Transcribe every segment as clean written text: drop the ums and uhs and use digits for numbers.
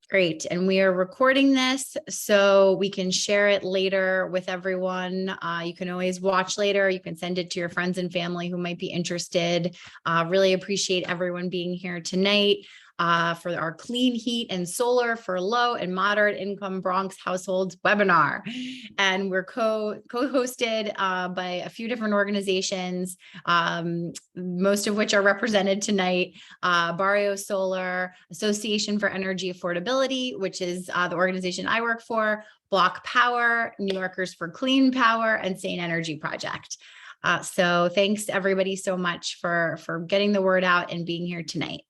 Great. And we are recording this so we can share it later with everyone. You can always watch later. You can send it to your friends and family who might be interested. Really appreciate everyone being here tonight for our Clean Heat and Solar for Low and Moderate Income Bronx Households webinar. And we're co-hosted by a few different organizations, most of which are represented tonight. Barrio Solar, Association for Energy Affordability, which is the organization I work for, BlocPower, New Yorkers for Clean Power, and Sane Energy Project. So thanks everybody so much for getting the word out and being here tonight.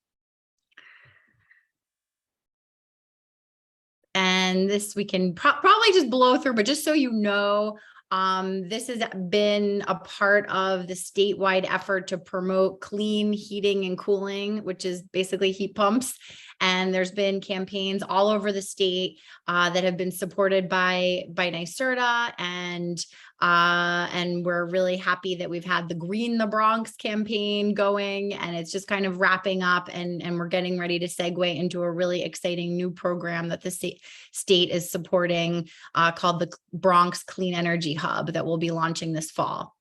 And this we can probably just blow through, but just so you know, this has been a part of the statewide effort to promote clean heating and cooling, which is basically heat pumps. And there's been campaigns all over the state that have been supported by NYSERDA, and we're really happy that we've had the Green the Bronx campaign going, and it's just kind of wrapping up, and we're getting ready to segue into a really exciting new program that the state is supporting called the Bronx Clean Energy Hub that we'll be launching this fall.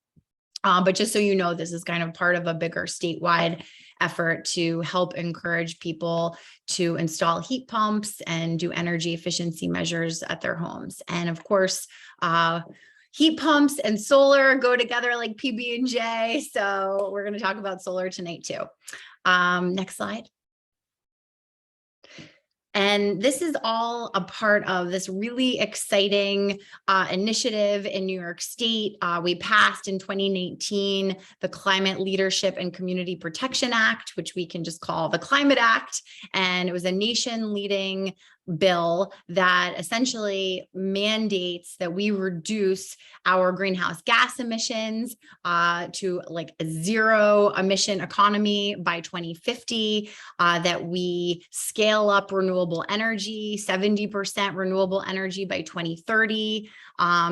But just so you know, this is kind of part of a bigger statewide effort to help encourage people to install heat pumps and do energy efficiency measures at their homes. And of course, heat pumps and solar go together like PB&J. So we're going to talk about solar tonight too. Next slide. And this is all a part of this really exciting initiative in New York State. We passed in 2019 the Climate Leadership and Community Protection Act, which we can just call the Climate Act. And it was a nation-leading bill that essentially mandates that we reduce our greenhouse gas emissions to like a zero emission economy by 2050, that we scale up renewable energy, 70% renewable energy by 2030.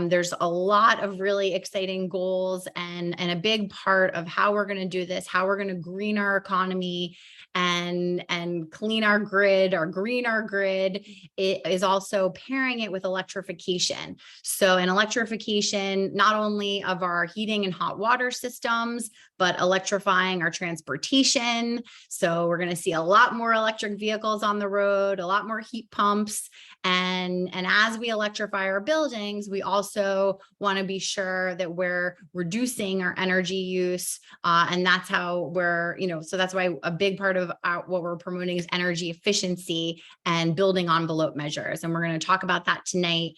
There's a lot of really exciting goals, and a big part of how we're going to do this, how we're going to green our economy and clean our grid or green our grid, it is also pairing it with electrification. So an electrification, not only of our heating and hot water systems, but electrifying our transportation. So we're going to see a lot more electric vehicles on the road, a lot more heat pumps. And as we electrify our buildings, we also want to be sure that we're reducing our energy use. And that's how we're, so that's why a big part of what we're promoting is energy efficiency and building envelope measures. And we're going to talk about that tonight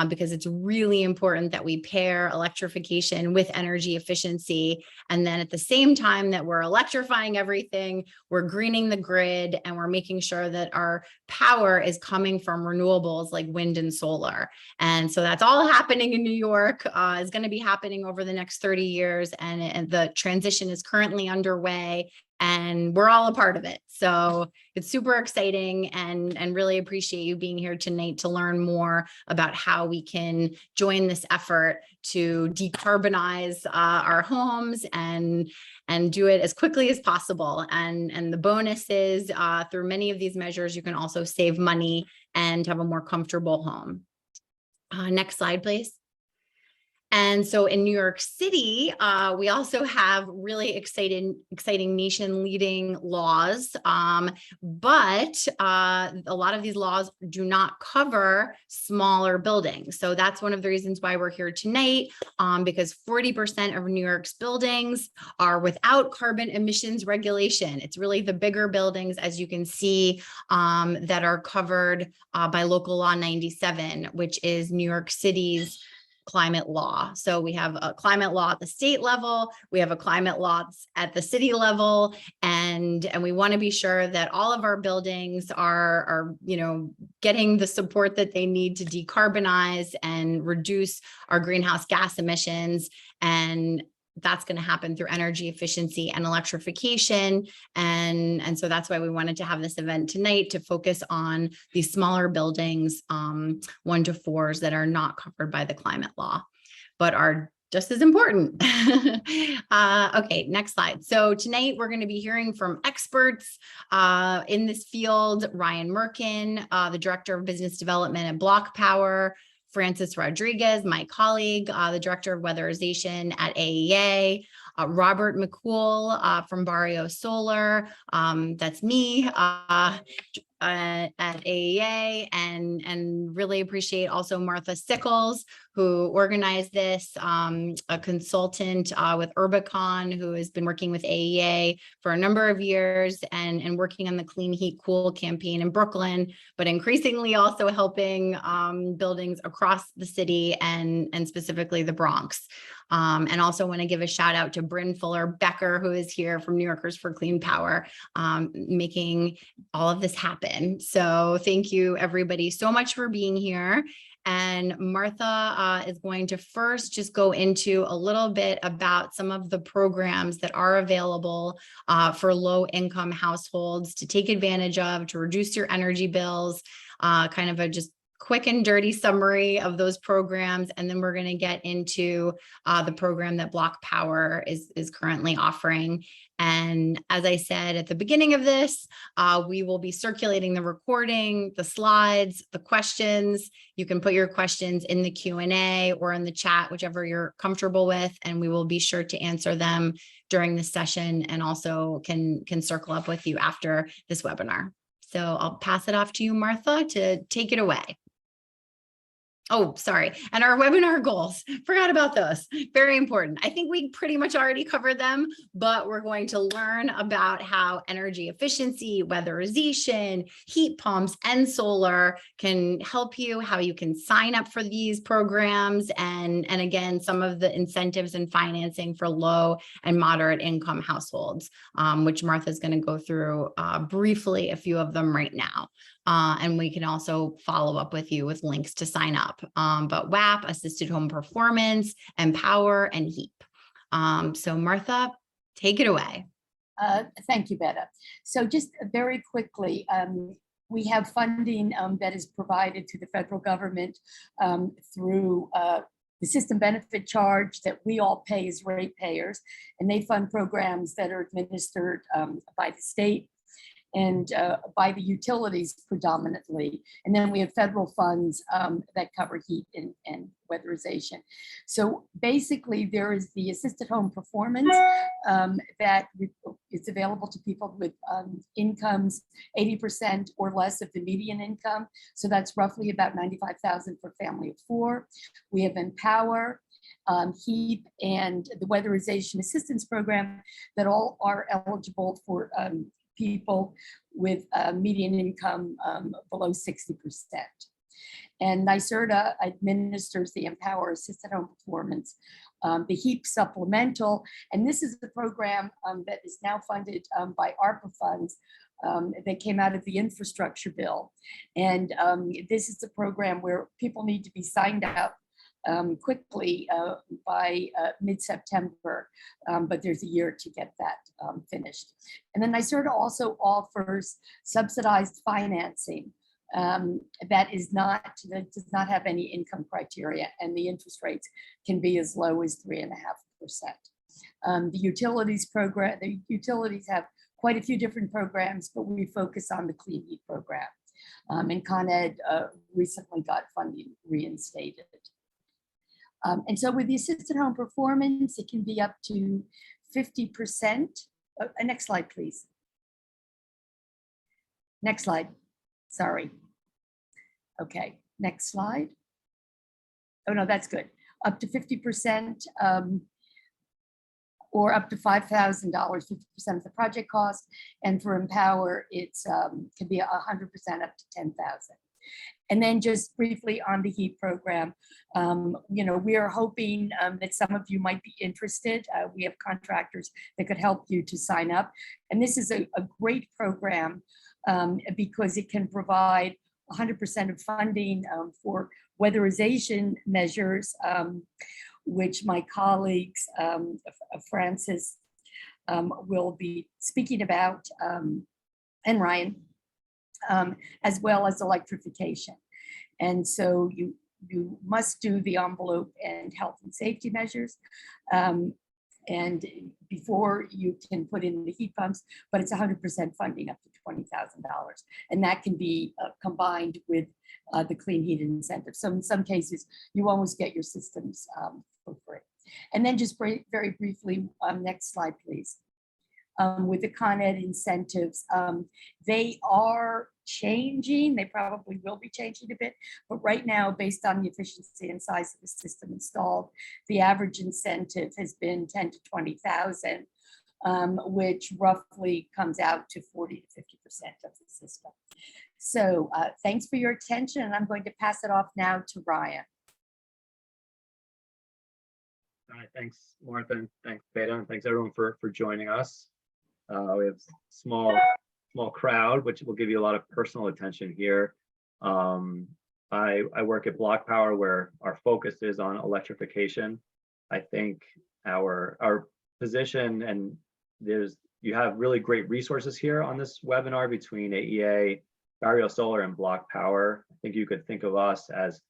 because it's really important that we pair electrification with energy efficiency. And then at the same time that we're electrifying everything, we're greening the grid, and we're making sure that our power is coming from renewables like wind and solar. And so that's all happening in New York, is going to be happening over the next 30 years. And the transition is currently underway, and we're all a part of it. So it's super exciting, and really appreciate you being here tonight to learn more about how we can join this effort to decarbonize our homes and do it as quickly as possible. And the bonus is through many of these measures, you can also save money and have a more comfortable home. Next slide, please. And so in New York City, we also have really exciting nation-leading laws, but a lot of these laws do not cover smaller buildings. So that's one of the reasons why we're here tonight, because 40% of New York's buildings are without carbon emissions regulation. It's really the bigger buildings, as you can see, that are covered by Local Law 97, which is New York City's climate law. So we have a climate law at the state level, we have a climate law at the city level, and we want to be sure that all of our buildings are getting the support that they need to decarbonize and reduce our greenhouse gas emissions. And that's going to happen through energy efficiency and electrification. And so that's why we wanted to have this event tonight, to focus on these smaller buildings, 1 to 4s that are not covered by the climate law, but are just as important. Okay, next slide. So tonight we're going to be hearing from experts in this field: Ryan Merkin, the Director of Business Development at BlocPower; Francis Rodriguez, my colleague, the Director of Weatherization at AEA; Robert McCool from Barrio Solar, that's me, at AEA, and really appreciate also Martha Sickles, who organized this, a consultant with Urbicon, who has been working with AEA for a number of years and working on the Clean Heat Cool campaign in Brooklyn, but increasingly also helping buildings across the city and specifically the Bronx. And also want to give a shout out to Bryn Fuller Becker, who is here from New Yorkers for Clean Power, making all of this happen. So thank you everybody so much for being here. And Martha is going to first just go into a little bit about some of the programs that are available for low income households to take advantage of, to reduce your energy bills, kind of a just quick and dirty summary of those programs. And then we're going to get into the program that BlocPower is currently offering. And as I said at the beginning of this, we will be circulating the recording, the slides, the questions. You can put your questions in the Q&A or in the chat, whichever you're comfortable with, and we will be sure to answer them during the session, and also can circle up with you after this webinar. So I'll pass it off to you, Martha, to take it away. Oh, sorry. And our webinar goals, forgot about those. Very important. I think we pretty much already covered them, but we're going to learn about how energy efficiency, weatherization, heat pumps, and solar can help you, how you can sign up for these programs, and again, some of the incentives and financing for low and moderate income households, which Martha's going to go through briefly, a few of them right now. And we can also follow up with you with links to sign up. But WAP, Assisted Home Performance, Empower, and HEAP. So Martha, take it away. Thank you, Betta. So just very quickly, we have funding that is provided to the federal government through the system benefit charge that we all pay as ratepayers, and they fund programs that are administered by the state and by the utilities predominantly. And then we have federal funds that cover heat and weatherization. So basically there is the assisted home performance that is available to people with incomes 80% or less of the median income. So that's roughly about $95,000 for a family of 4. We have Empower, HEAP, and the Weatherization Assistance Program that all are eligible for people with median income below 60%. And NYSERDA administers the Empower Assisted Home Performance, the HEAP Supplemental, and this is the program that is now funded by ARPA funds that came out of the infrastructure bill. And this is the program where people need to be signed up quickly by mid-September, but there's a year to get that finished. And then NYSERDA also offers subsidized financing that does not have any income criteria, and the interest rates can be as low as 3.5%. The utilities program, the utilities have quite a few different programs, but we focus on the Clean Heat program. And Con Ed recently got funding reinstated. And so with the assisted home performance, it can be up to 50%. Next slide, please. Next slide. Sorry. Okay, next slide. Oh, no, that's good. Up to 50% or up to $5,000, 50% of the project cost. And for Empower, it's can be 100% up to $10,000. And then just briefly on the HEAP program, we are hoping that some of you might be interested. We have contractors that could help you to sign up. And this is a great program because it can provide 100% of funding for weatherization measures, which my colleagues, Francis, will be speaking about, and Ryan, as well as electrification. And so you must do the envelope and health and safety measures. And before you can put in the heat pumps, but it's 100% funding up to $20,000. And that can be combined with the clean heat incentive. So in some cases, you almost get your systems for free. And then just very briefly, next slide, please. With the Con Ed incentives, they are changing. They probably will be changing a bit, but right now, based on the efficiency and size of the system installed, the average incentive has been 10 to 20,000, which roughly comes out to 40 to 50% of the system. So thanks for your attention, and I'm going to pass it off now to Ryan. All right, thanks, Martha, and thanks, Beta, and thanks everyone for joining us. We have a small crowd, which will give you a lot of personal attention here. I work at BlocPower, where our focus is on electrification. I think our position, and you have really great resources here on this webinar between AEA, Barrio Solar, and BlocPower. I think you could think of us as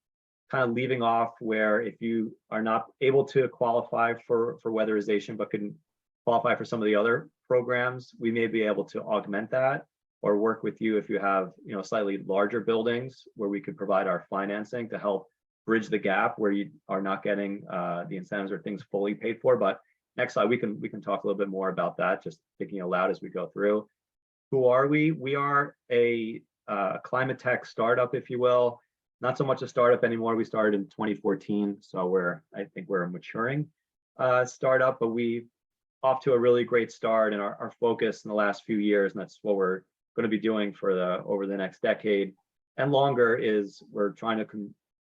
kind of leaving off where if you are not able to qualify for weatherization, but can qualify for some of the other programs, we may be able to augment that or work with you if you have slightly larger buildings where we could provide our financing to help bridge the gap where you are not getting the incentives or things fully paid for. But next slide, we can talk a little bit more about that, just thinking aloud as we go through. Who are we? We are a climate tech startup, if you will. Not so much a startup anymore. We started in 2014, so I think we're a maturing startup, but we off to a really great start, and our focus in the last few years, and that's what we're going to be doing for over the next decade and longer, is we're trying to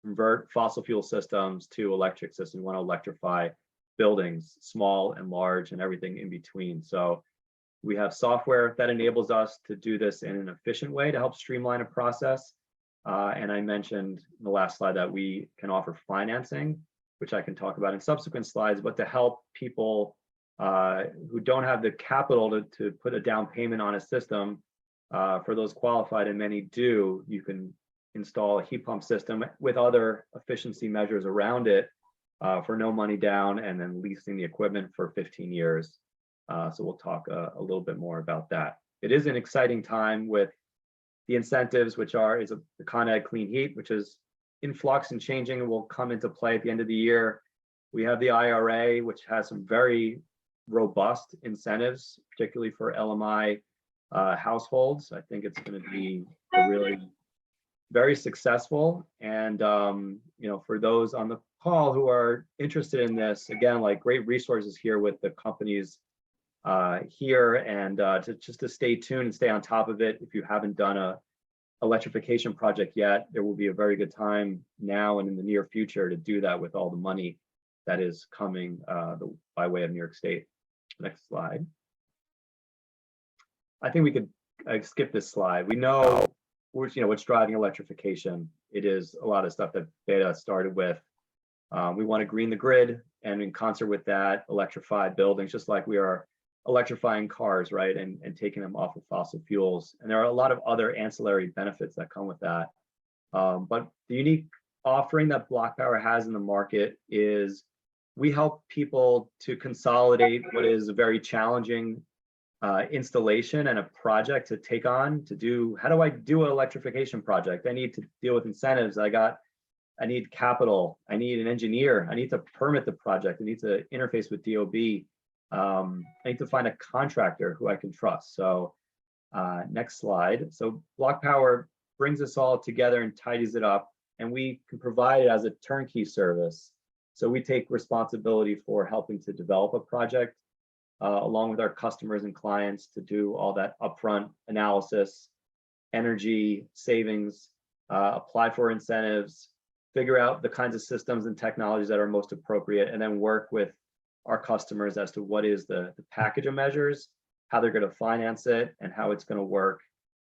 convert fossil fuel systems to electric systems. We want to electrify buildings, small and large, and everything in between. So we have software that enables us to do this in an efficient way to help streamline a process. And I mentioned in the last slide that we can offer financing, which I can talk about in subsequent slides, but to help people who don't have the capital to put a down payment on a system. For those qualified, and many do, you can install a heat pump system with other efficiency measures around it for no money down, and then leasing the equipment for 15 years. So we'll talk a little bit more about that. It is an exciting time with the incentives, which is the Con Ed Clean Heat, which is in flux and changing and will come into play at the end of the year. We have the IRA, which has some very robust incentives, particularly for LMI households. I think it's going to be really very successful. And for those on the call who are interested in this, again, like great resources here with the companies here, and just to stay tuned and stay on top of it. If you haven't done a electrification project yet, there will be a very good time now and in the near future to do that with all the money that is coming by way of New York State. Next slide. I think we could skip this slide. We know what's driving electrification. It is a lot of stuff that Beta started with. We want to green the grid, and in concert with that, electrify buildings, just like we are electrifying cars, right, and taking them off of fossil fuels. And there are a lot of other ancillary benefits that come with that. But the unique offering that BlocPower has in the market is we help people to consolidate what is a very challenging installation and a project to take on to do. How do I do an electrification project? I need to deal with incentives. I need capital. I need an engineer. I need to permit the project. I need to interface with DOB. I need to find a contractor who I can trust. So next slide. So BlocPower brings us all together and tidies it up, and we can provide it as a turnkey service. So we take responsibility for helping to develop a project along with our customers and clients to do all that upfront analysis, energy savings, apply for incentives, figure out the kinds of systems and technologies that are most appropriate, and then work with our customers as to what is the package of measures, how they're going to finance it, and how it's going to work.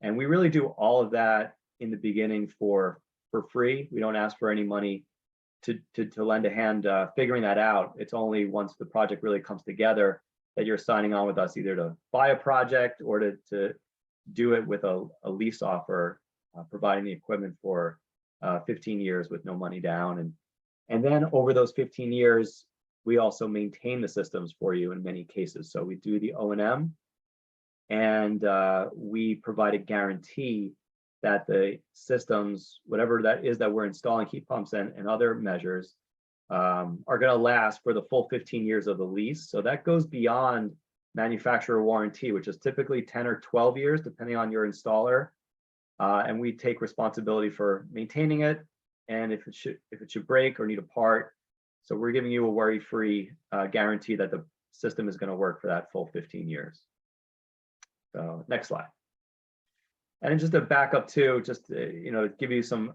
And we really do all of that in the beginning for free. We don't ask for any money to lend a hand figuring that out. It's only once the project really comes together that you're signing on with us, either to buy a project or to do it with a lease offer, providing the equipment for 15 years with no money down. And then over those 15 years, we also maintain the systems for you in many cases. So we do the O&M, and we provide a guarantee that the systems, whatever that is that we're installing, heat pumps and other measures, are going to last for the full 15 years of the lease. So that goes beyond manufacturer warranty, which is typically 10 or 12 years, depending on your installer. And we take responsibility for maintaining it, and if it should break or need a part. So we're giving you a worry-free guarantee that the system is going to work for that full 15 years. So next slide. And then just to back up too, just to give you some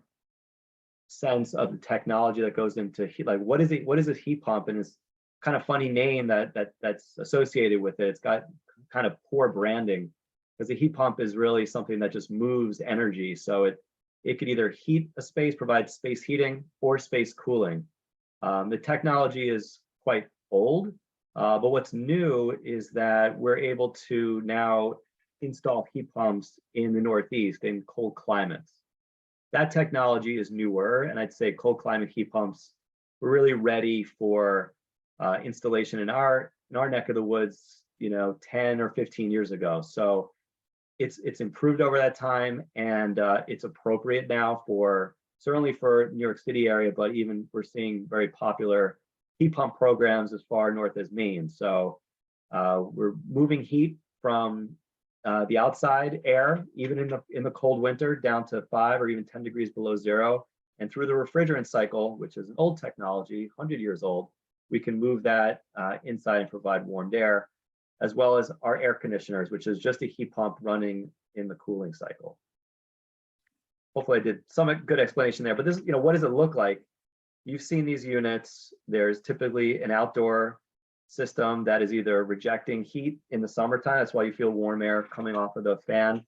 sense of the technology that goes into heat. Like, what is it? What is this heat pump? And it's kind of funny name that's associated with it. It's got kind of poor branding, because a heat pump is really something that just moves energy. So it could either heat a space, provide space heating, or space cooling. The technology is quite old, but what's new is that we're able to now install heat pumps in the Northeast in cold climates. That technology is newer, and I'd say cold climate heat pumps were really ready for installation in our neck of the woods, 10 or 15 years ago. So it's improved over that time, and it's appropriate now for certainly for New York City area, but even we're seeing very popular heat pump programs as far north as Maine. So we're moving heat from the outside air, even in the cold winter, down to 5 or even 10 degrees below zero, and through the refrigerant cycle, which is an old technology, 100 years old, we can move that inside and provide warmed air, as well as our air conditioners, which is just a heat pump running in the cooling cycle. Hopefully I did some good explanation there, but this, what does it look like? You've seen these units. There's typically an outdoor system that is either rejecting heat in the summertime. That's why you feel warm air coming off of the fan.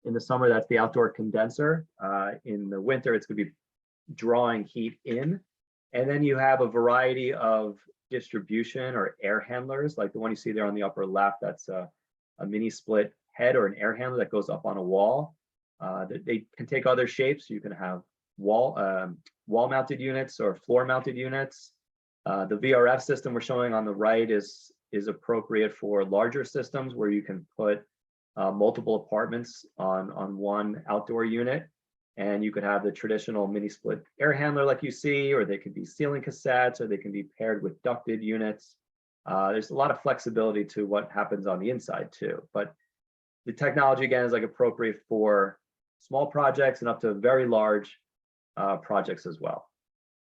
In the summer, that's the outdoor condenser. In the winter, it's going to be drawing heat in. And then you have a variety of distribution or air handlers, like the one you see there on the upper left. That's a mini split head or an air handler that goes up on a wall. They can take other shapes. You can have wall-mounted units or floor-mounted units. The VRF system we're showing on the right is appropriate for larger systems where you can put multiple apartments on one outdoor unit. And you could have the traditional mini split air handler like you see, or they could be ceiling cassettes, or they can be paired with ducted units. There's a lot of flexibility to what happens on the inside too. But the technology, again, is like appropriate for small projects and up to very large projects as well.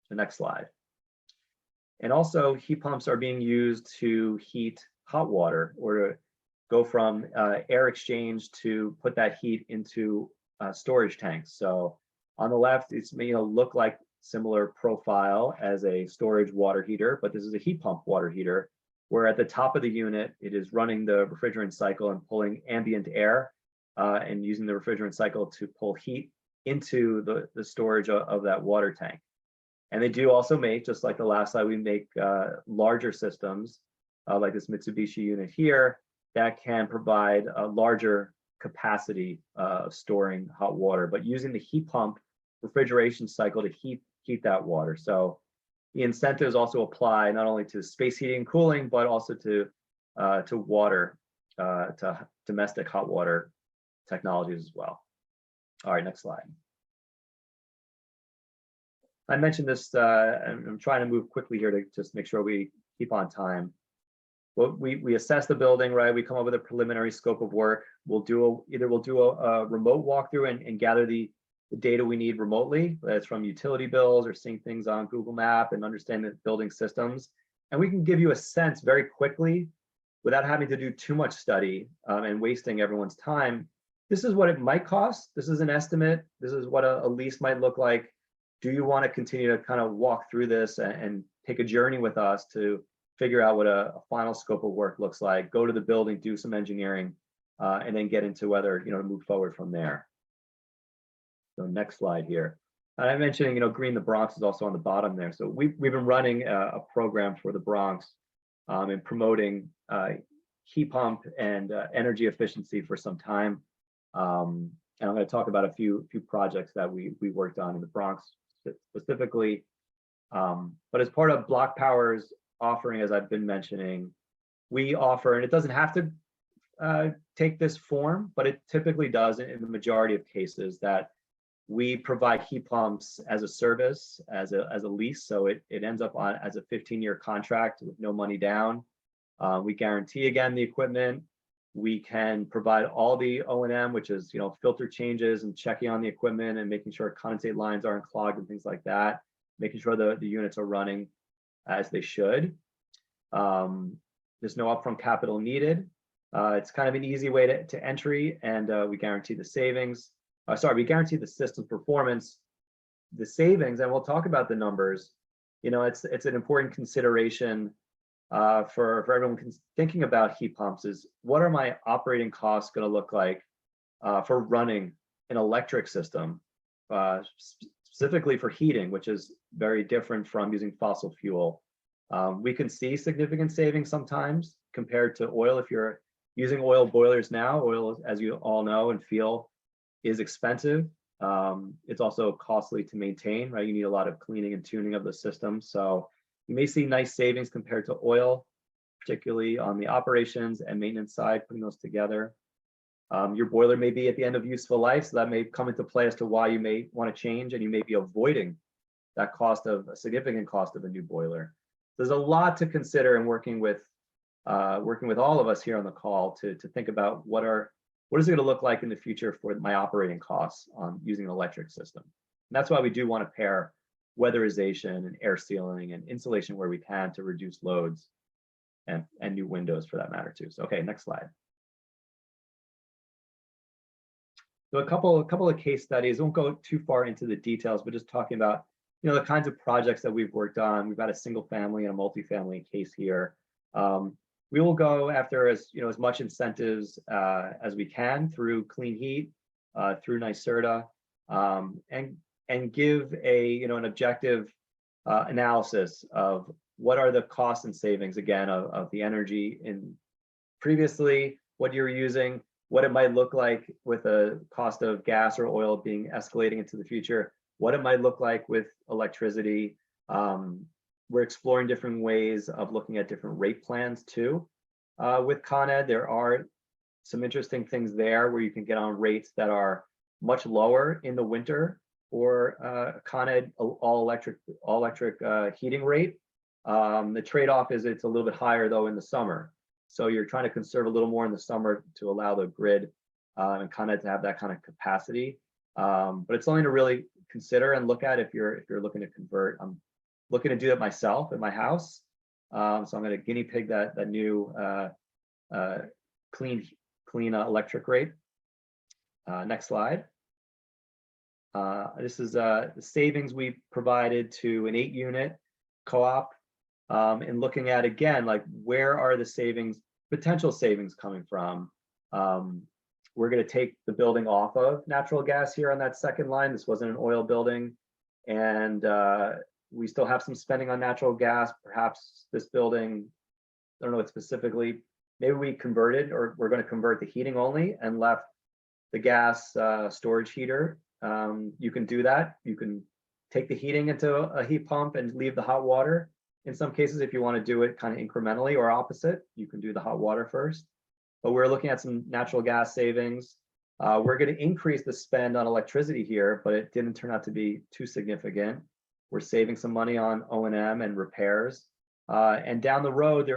The next slide. And also, heat pumps are being used to heat hot water, or to go from air exchange to put that heat into storage tanks. So on the left, it's look like similar profile as a storage water heater, but this is a heat pump water heater, where at the top of the unit, it is running the refrigerant cycle and pulling ambient air and using the refrigerant cycle to pull heat into the storage of that water tank. And they do also make, just like the last slide, we make larger systems like this Mitsubishi unit here that can provide a larger capacity of storing hot water, but using the heat pump refrigeration cycle to heat that water. So the incentives also apply not only to space heating and cooling, but also to water, to domestic hot water technologies as well. All right, next slide. I mentioned this, and I'm trying to move quickly here to just make sure we keep on time. Well, we assess the building, right? We come up with a preliminary scope of work. We'll do a remote walkthrough and gather the data we need remotely, whether it's from utility bills or seeing things on Google Map and understand the building systems. And we can give you a sense very quickly without having to do too much study and wasting everyone's time. This is what it might cost. This is an estimate. This is what a lease might look like. Do you want to continue to kind of walk through this and take a journey with us to figure out what a final scope of work looks like, go to the building, do some engineering, and then get into whether, to move forward from there. So next slide here. And I mentioned, Green the Bronx is also on the bottom there. So we've been running a program for the Bronx and promoting heat pump and energy efficiency for some time. And I'm going to talk about a few projects that we worked on in the Bronx specifically. But as part of BlocPower's offering, as I've been mentioning, we offer, and it doesn't have to take this form, but it typically does in the majority of cases, that we provide heat pumps as a service, as a lease. So it ends up on as a 15-year contract with no money down. We guarantee again the equipment. We can provide all the O&M, which is filter changes and checking on the equipment and making sure condensate lines aren't clogged and things like that, making sure the units are running as they should. There's no upfront capital needed. It's kind of an easy way to entry, and we guarantee the savings. We guarantee the system performance, the savings, and we'll talk about the numbers. It's an important consideration for everyone thinking about heat pumps, is what are my operating costs going to look like for running an electric system, specifically for heating, which is very different from using fossil fuel. We can see significant savings sometimes compared to oil. If you're using oil boilers now, oil, as you all know and feel, is expensive. It's also costly to maintain, right? You need a lot of cleaning and tuning of the system. So you may see nice savings compared to oil, particularly on the operations and maintenance side, putting those together. Your boiler may be at the end of useful life, so that may come into play as to why you may want to change, and you may be avoiding that a significant cost of a new boiler. There's a lot to consider in working with all of us here on the call to think about what is it going to look like in the future for my operating costs on using an electric system. And that's why we do want to pair weatherization and air sealing and insulation where we can to reduce loads, and new windows for that matter too. So, okay, next slide. So a couple of case studies. Won't go too far into the details, but just talking about the kinds of projects that we've worked on. We've got a single family and a multifamily case here. We will go after as much incentives as we can through clean heat, through NYSERDA, and give an objective analysis of what are the costs and savings, again, of the energy in previously, what you're using, what it might look like with a cost of gas or oil being escalating into the future, what it might look like with electricity. We're exploring different ways of looking at different rate plans too. With Con Ed, there are some interesting things there where you can get on rates that are much lower in the winter for Con Ed all electric heating rate. The trade-off is it's a little bit higher though in the summer. So you're trying to conserve a little more in the summer to allow the grid and Con Ed to have that kind of capacity. But it's something to really consider and look at if you're looking to convert. I'm looking to do it myself in my house. So I'm going to guinea pig that new clean electric rate. Next slide. This is the savings we provided to an 8-unit co-op, and looking at, again, like where are the potential savings coming from. We're going to take the building off of natural gas here on that second line. This wasn't an oil building, and we still have some spending on natural gas. Perhaps this building, I don't know what specifically, maybe we converted, or we're going to convert the heating only and left the gas storage heater. You can do that. You can take the heating into a heat pump and leave the hot water. In some cases, if you want to do it kind of incrementally or opposite, you can do the hot water first. But we're looking at some natural gas savings. We're going to increase the spend on electricity here, but it didn't turn out to be too significant. We're saving some money on O&M and repairs. And down the road,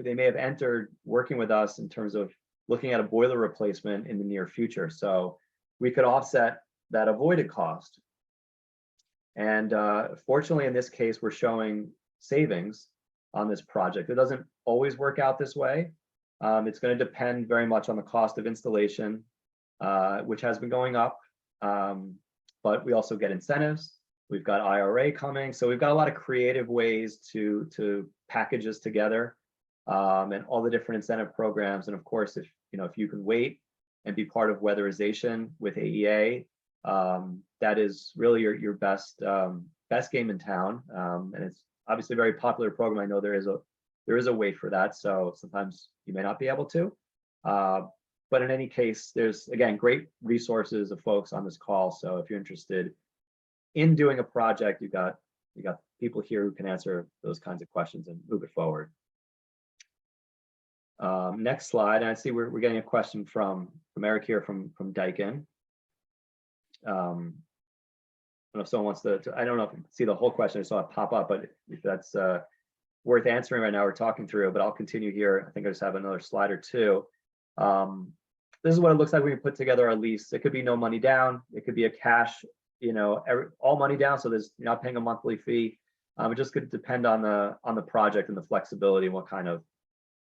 they may have entered working with us in terms of looking at a boiler replacement in the near future. So we could offset that avoided cost. And fortunately, in this case, we're showing savings on this project. It doesn't always work out this way. It's going to depend very much on the cost of installation, which has been going up. But we also get incentives. We've got IRA coming. So we've got a lot of creative ways to package this together, and all the different incentive programs. And of course, if you can wait and be part of weatherization with AEA, that is really your best game in town. And it's obviously a very popular program. I know there is a wait for that, so sometimes you may not be able to. But in any case, there's, again, great resources of folks on this call. So if you're interested in doing a project, you got people here who can answer those kinds of questions and move it forward. Next slide. And I see we're getting a question from Eric here from Daikin. I don't know if someone wants to, I don't know if you can see the whole question. I saw it pop up, but if that's worth answering right now, we're talking through, but I'll continue here. I think I just have another slide or two. This is what it looks like when we put together our lease. It could be no money down. It could be a cash, all money down. So you're not paying a monthly fee. It just could depend on the project and the flexibility and what kind of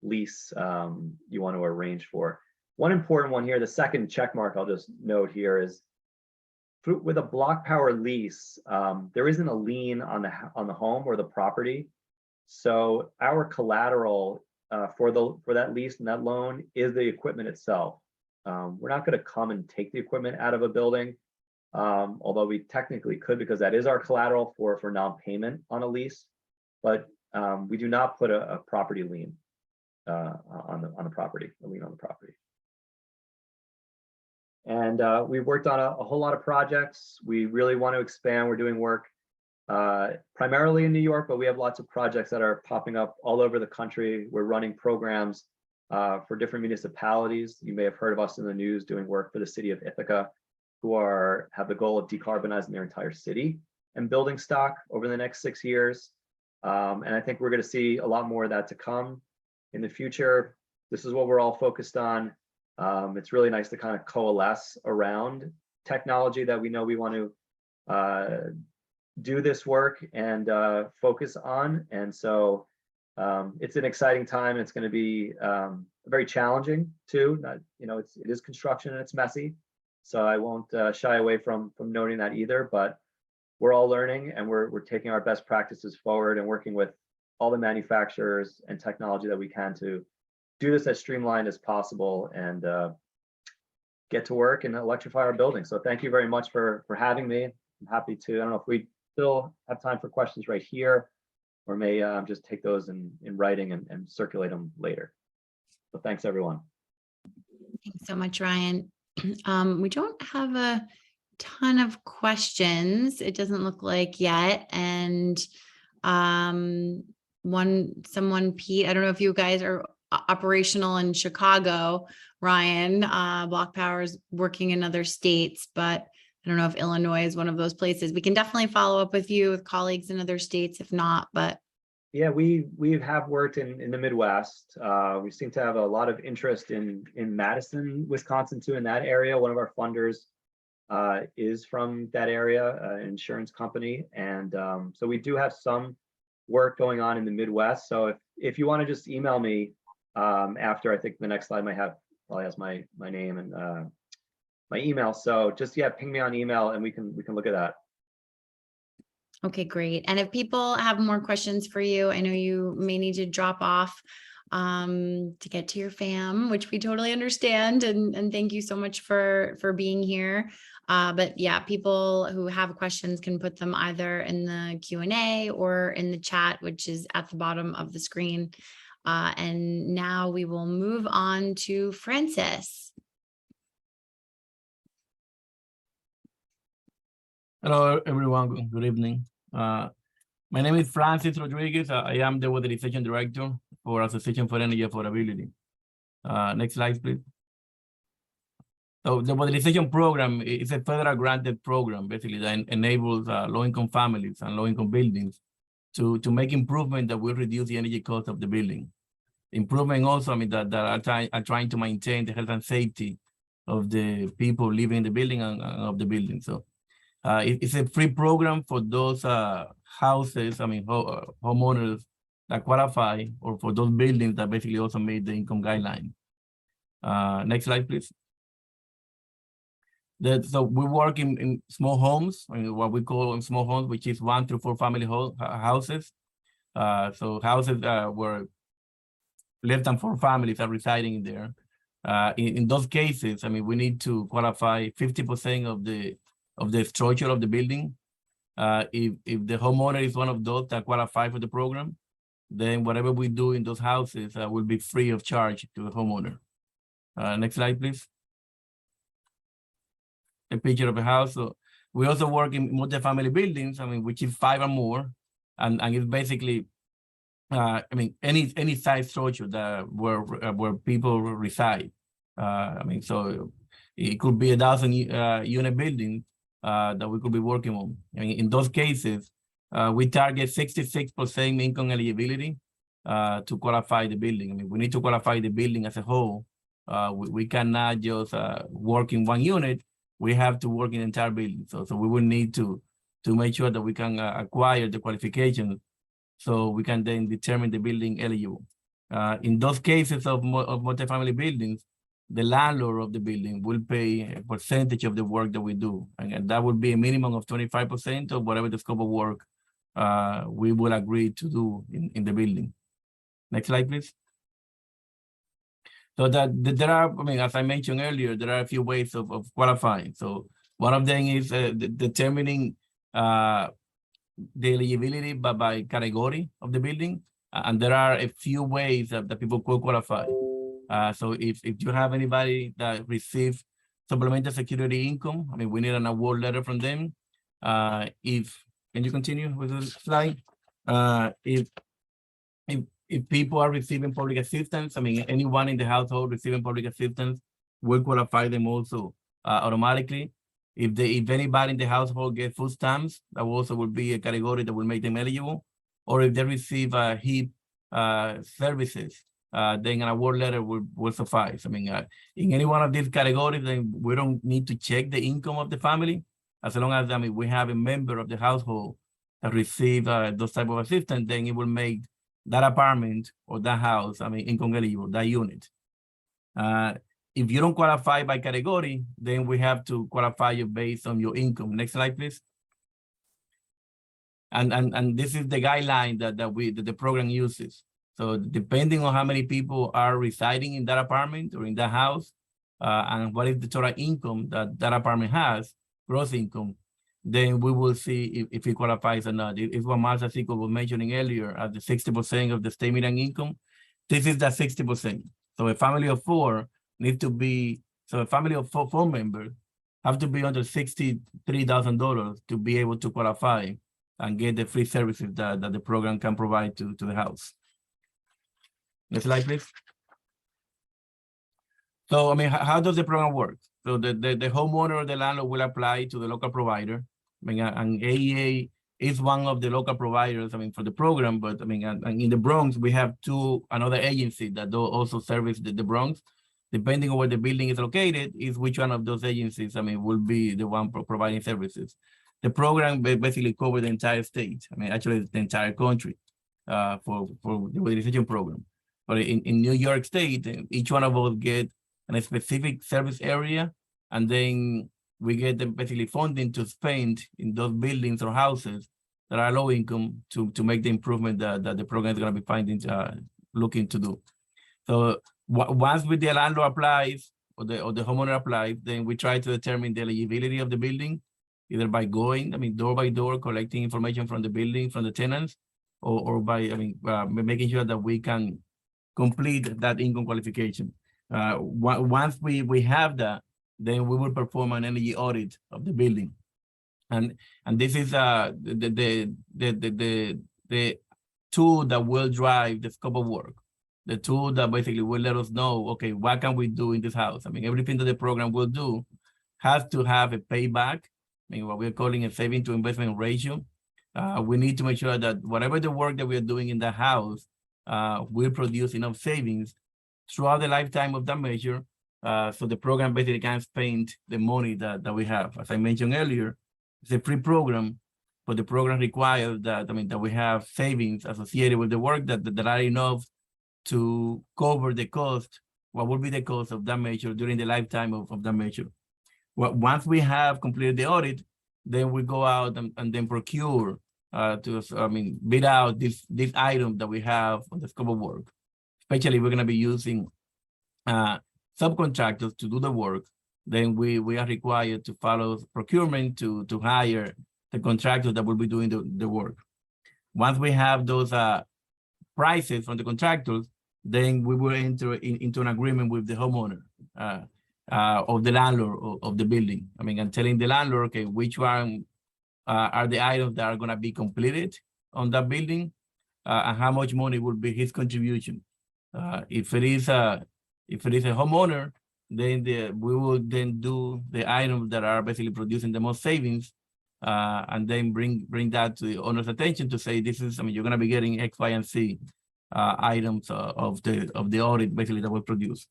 lease you want to arrange for. One important one here, the second check mark I'll just note here is with a BlocPower lease, there isn't a lien on the home or the property. So our collateral for that lease and that loan is the equipment itself. We're not going to come and take the equipment out of a building, although we technically could, because that is our collateral for non-payment on a lease. But we do not put a property lien on the property, a lien on the property. And we've worked on a whole lot of projects. We really want to expand. We're doing work primarily in New York, but we have lots of projects that are popping up all over the country. We're running programs for different municipalities. You may have heard of us in the news doing work for the city of Ithaca, who have the goal of decarbonizing their entire city and building stock over the next 6 years. And I think we're going to see a lot more of that to come in the future. This is what we're all focused on. It's really nice to kind of coalesce around technology that we know we want to do this work and focus on. And so it's an exciting time. It's going to be very challenging too. It is construction and it's messy. So I won't shy away from noting that either, but we're all learning and we're taking our best practices forward and working with all the manufacturers and technology that we can to do this as streamlined as possible and get to work and electrify our building. So thank you very much for having me. I'm happy to, I don't know if we still have time for questions right here, or may just take those in writing and circulate them later. So thanks everyone. Thanks so much, Ryan. We don't have a ton of questions. It doesn't look like yet. And Pete, I don't know if you guys are operational in Chicago, Ryan. BlocPower is working in other states, but I don't know if Illinois is one of those places. We can definitely follow up with you with colleagues in other states if not, but. Yeah, we have worked in the Midwest. We seem to have a lot of interest in Madison, Wisconsin too, in that area. One of our funders is from that area, an insurance company. And so we do have some work going on in the Midwest. So if you want to just email me after, I think the next slide probably has my name and my email. So just, ping me on email and we can look at that. Okay, great. And if people have more questions for you, I know you may need to drop off to get to your fam, which we totally understand. And thank you so much for being here. But yeah, people who have questions can put them either in the Q&A or in the chat, which is at the bottom of the screen. And now we will move on to Francis. Hello, everyone. Good evening. My name is Francis Rodriguez. I am the Weatherization Director for Association for Energy Affordability. Next slide, please. So the Weatherization program is a federal granted program, basically, that enables low-income families and low-income buildings to make improvement that will reduce the energy cost of the building. Improvement also, that are trying to maintain the health and safety of the people living in the building and of the building. So it's a free program for those houses, homeowners that qualify, or for those buildings that basically also meet the income guideline. Next slide, please. So we work in small homes, what we call small homes, which is 1 to 4 family houses. So houses where less than 4 families are residing in there. In those cases, we need to qualify 50% of the structure of the building. If the homeowner is one of those that qualify for the program, then whatever we do in those houses will be free of charge to the homeowner. Next slide, please. A picture of a house. So we also work in multifamily buildings, I mean, which is 5 or more, and it's basically, I mean, any size structure that where people reside. I mean, so it could be 1,000 unit building that we could be working on. I mean, in those cases, we target 66% income eligibility to qualify the building. I mean, we need to qualify the building as a whole. We cannot just work in one unit. We have to work in the entire building. So we will need to make sure that we can acquire the qualifications so we can then determine the building eligible. In those cases of multifamily buildings, the landlord of the building will pay a percentage of the work that we do. And that would be a minimum of 25% of whatever the scope of work we will agree to do in the building. Next slide, please. So that there are, I mean, as I mentioned earlier, there are a few ways of qualifying. So one of them is determining the eligibility by category of the building. And there are a few ways that people could qualify. So if you have anybody that receives supplemental security income, I mean, we need an award letter from them. Can you continue with the slide? If people are receiving public assistance, I mean, anyone in the household receiving public assistance will qualify them also automatically. If anybody in the household gets food stamps, that also will be a category that will make them eligible. Or if they receive HEAP services, then an award letter will suffice. I mean, in any one of these categories, then we don't need to check the income of the family, as long as, I mean, we have a member of the household that receive those type of assistance, then it will make that apartment or that house, I mean, income eligible, that unit. If you don't qualify by category, then we have to qualify you based on your income. Next slide, please. And this is the guideline that the program uses. So depending on how many people are residing in that apartment or in that house, and what is the total income that apartment has, gross income, then we will see if it qualifies or not. It's what Martha Sico was mentioning earlier, at the 60% of the state median income. This is that 60%. So a family of 4 needs to be, so a family of four members have to be under $63,000 to be able to qualify and get the free services that the program can provide to the house. Next slide, please. So, I mean, how does the program work? So the homeowner or the landlord will apply to the local provider. I mean, and AEA is one of the local providers, I mean, for the program, but I mean, and in the Bronx, we have another agency that also service the Bronx. Depending on where the building is located, is which one of those agencies, I mean, will be the one providing services. The program basically covers the entire state. I mean, actually the entire country for the weatherization program. But in New York State, each one of us get a specific service area, and then we get the basically funding to spend in those buildings or houses that are low income to make the improvement that the program is going to be looking to do. So once the landlord applies or the homeowner applies, then we try to determine the eligibility of the building, either by going, I mean, door by door, collecting information from the building, from the tenants, or by, I mean, making sure that we can complete that income qualification. Once we have that, then we will perform an energy audit of the building, and this is the tool that will drive the scope of work. The tool that basically will let us know, okay, what can we do in this house? I mean, everything that the program will do has to have a payback. I mean, what we're calling a saving to investment ratio. We need to make sure that whatever the work that we're doing in the house will produce enough savings throughout the lifetime of that measure, so the program basically can spend the money that we have. As I mentioned earlier, it's a free program, but the program requires that, I mean, that we have savings associated with the work that are enough to cover the cost, what would be the cost of that measure during the lifetime of that measure. Well, once we have completed the audit, then we go out and then procure bid out this item that we have on the scope of work. Especially we're going to be using subcontractors to do the work. Then we are required to follow procurement to hire the contractors that will be doing the work. Once we have those prices from the contractors, then we will enter into an agreement with the homeowner. of the landlord of the building. I mean, I'm telling the landlord, okay, which one are the items that are going to be completed on that building, and how much money will be his contribution. If it is a homeowner, then we will then do the items that are basically producing the most savings, and then bring that to the owner's attention to say, this is, I mean, you're going to be getting X, Y, and Z items of the audit basically that will produce.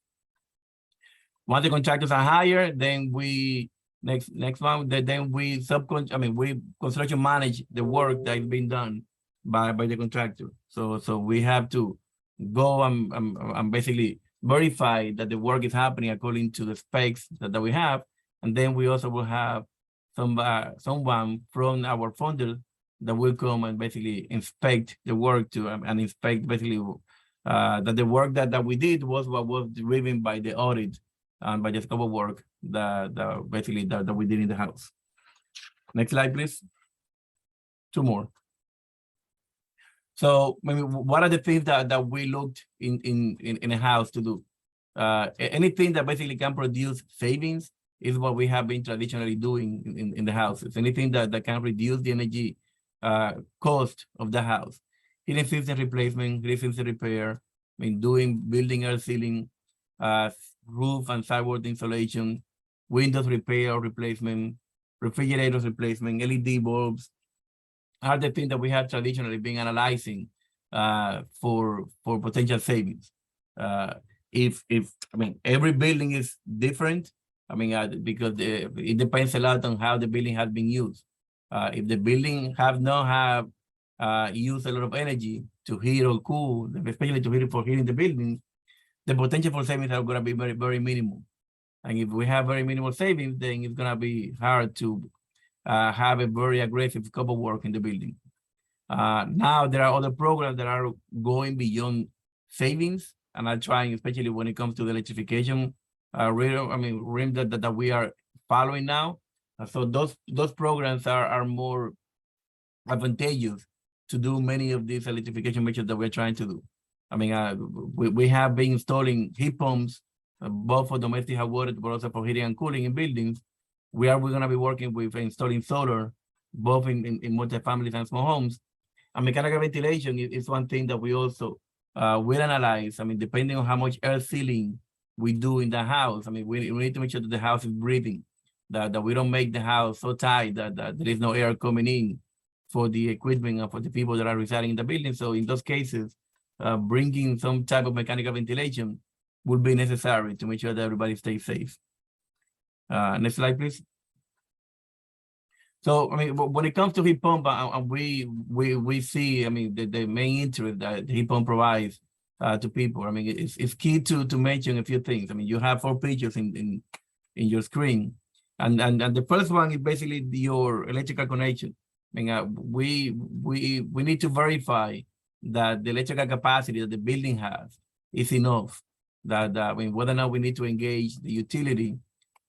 Once the contractors are hired, then we next one, then we we construction manage the work that is being done by the contractor. So we have to go and basically verify that the work is happening according to the specs that we have, and then we also will have someone from our funder that will come and basically inspect the work and inspect basically that the work that we did was what was driven by the audit and by the scope of work that we did in the house. Next slide, please. Two more. So maybe what are the things that we looked in a house to do? Anything that basically can produce savings is what we have been traditionally doing in the houses. Anything that can reduce the energy cost of the house. Heating system replacement, heating system repair, I mean, building air sealing, roof and sidewall insulation, windows repair or replacement, refrigerators replacement, LED bulbs are the things that we have traditionally been analyzing for potential savings. If I mean, every building is different. I mean, because it depends a lot on how the building has been used. If the building have used a lot of energy to heat or cool, especially to heat for heating the building, the potential for savings are going to be very, very minimal. And if we have very minimal savings, then it's going to be hard to have a very aggressive scope of work in the building. Now there are other programs that are going beyond savings and are trying, especially when it comes to the electrification rim that we are following now. So those programs are more advantageous to do many of these electrification measures that we're trying to do. I mean, we have been installing heat pumps, both for domestic hot water, but also for heating and cooling in buildings. We're going to be working with installing solar, both in multi-families and small homes. And mechanical ventilation is one thing that we also will analyze. I mean, depending on how much air sealing we do in the house, I mean, we need to make sure that the house is breathing, that we don't make the house so tight that there is no air coming in for the equipment and for the people that are residing in the building. So in those cases, bringing some type of mechanical ventilation will be necessary to make sure that everybody stays safe. Next slide, please. So, I mean, when it comes to heat pump, and we see, I mean, the main interest that the heat pump provides to people. I mean, it's key to mention a few things. I mean, you have 4 pictures in your screen, and the first one is basically your electrical connection. I mean, we need to verify that the electrical capacity that the building has is enough. I mean, whether or not we need to engage the utility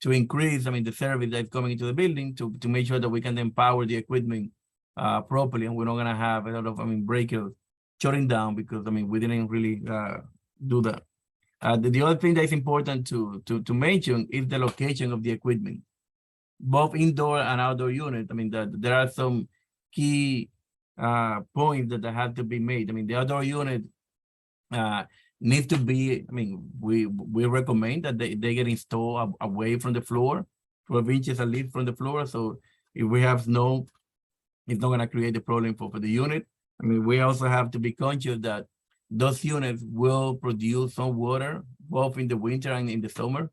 to increase, I mean, the service that's coming into the building to make sure that we can then power the equipment properly, and we're not gonna have a lot of, I mean, breakers shutting down because, I mean, we didn't really do that. The other thing that is important to mention is the location of the equipment, both indoor and outdoor unit. I mean, there are some key points that have to be made. I mean, the outdoor unit needs to be, I mean, we recommend that they get installed away from the floor, 12 inches at least from the floor. So if we have snow, it's not going to create a problem for the unit. I mean, we also have to be conscious that those units will produce some water, both in the winter and in the summer.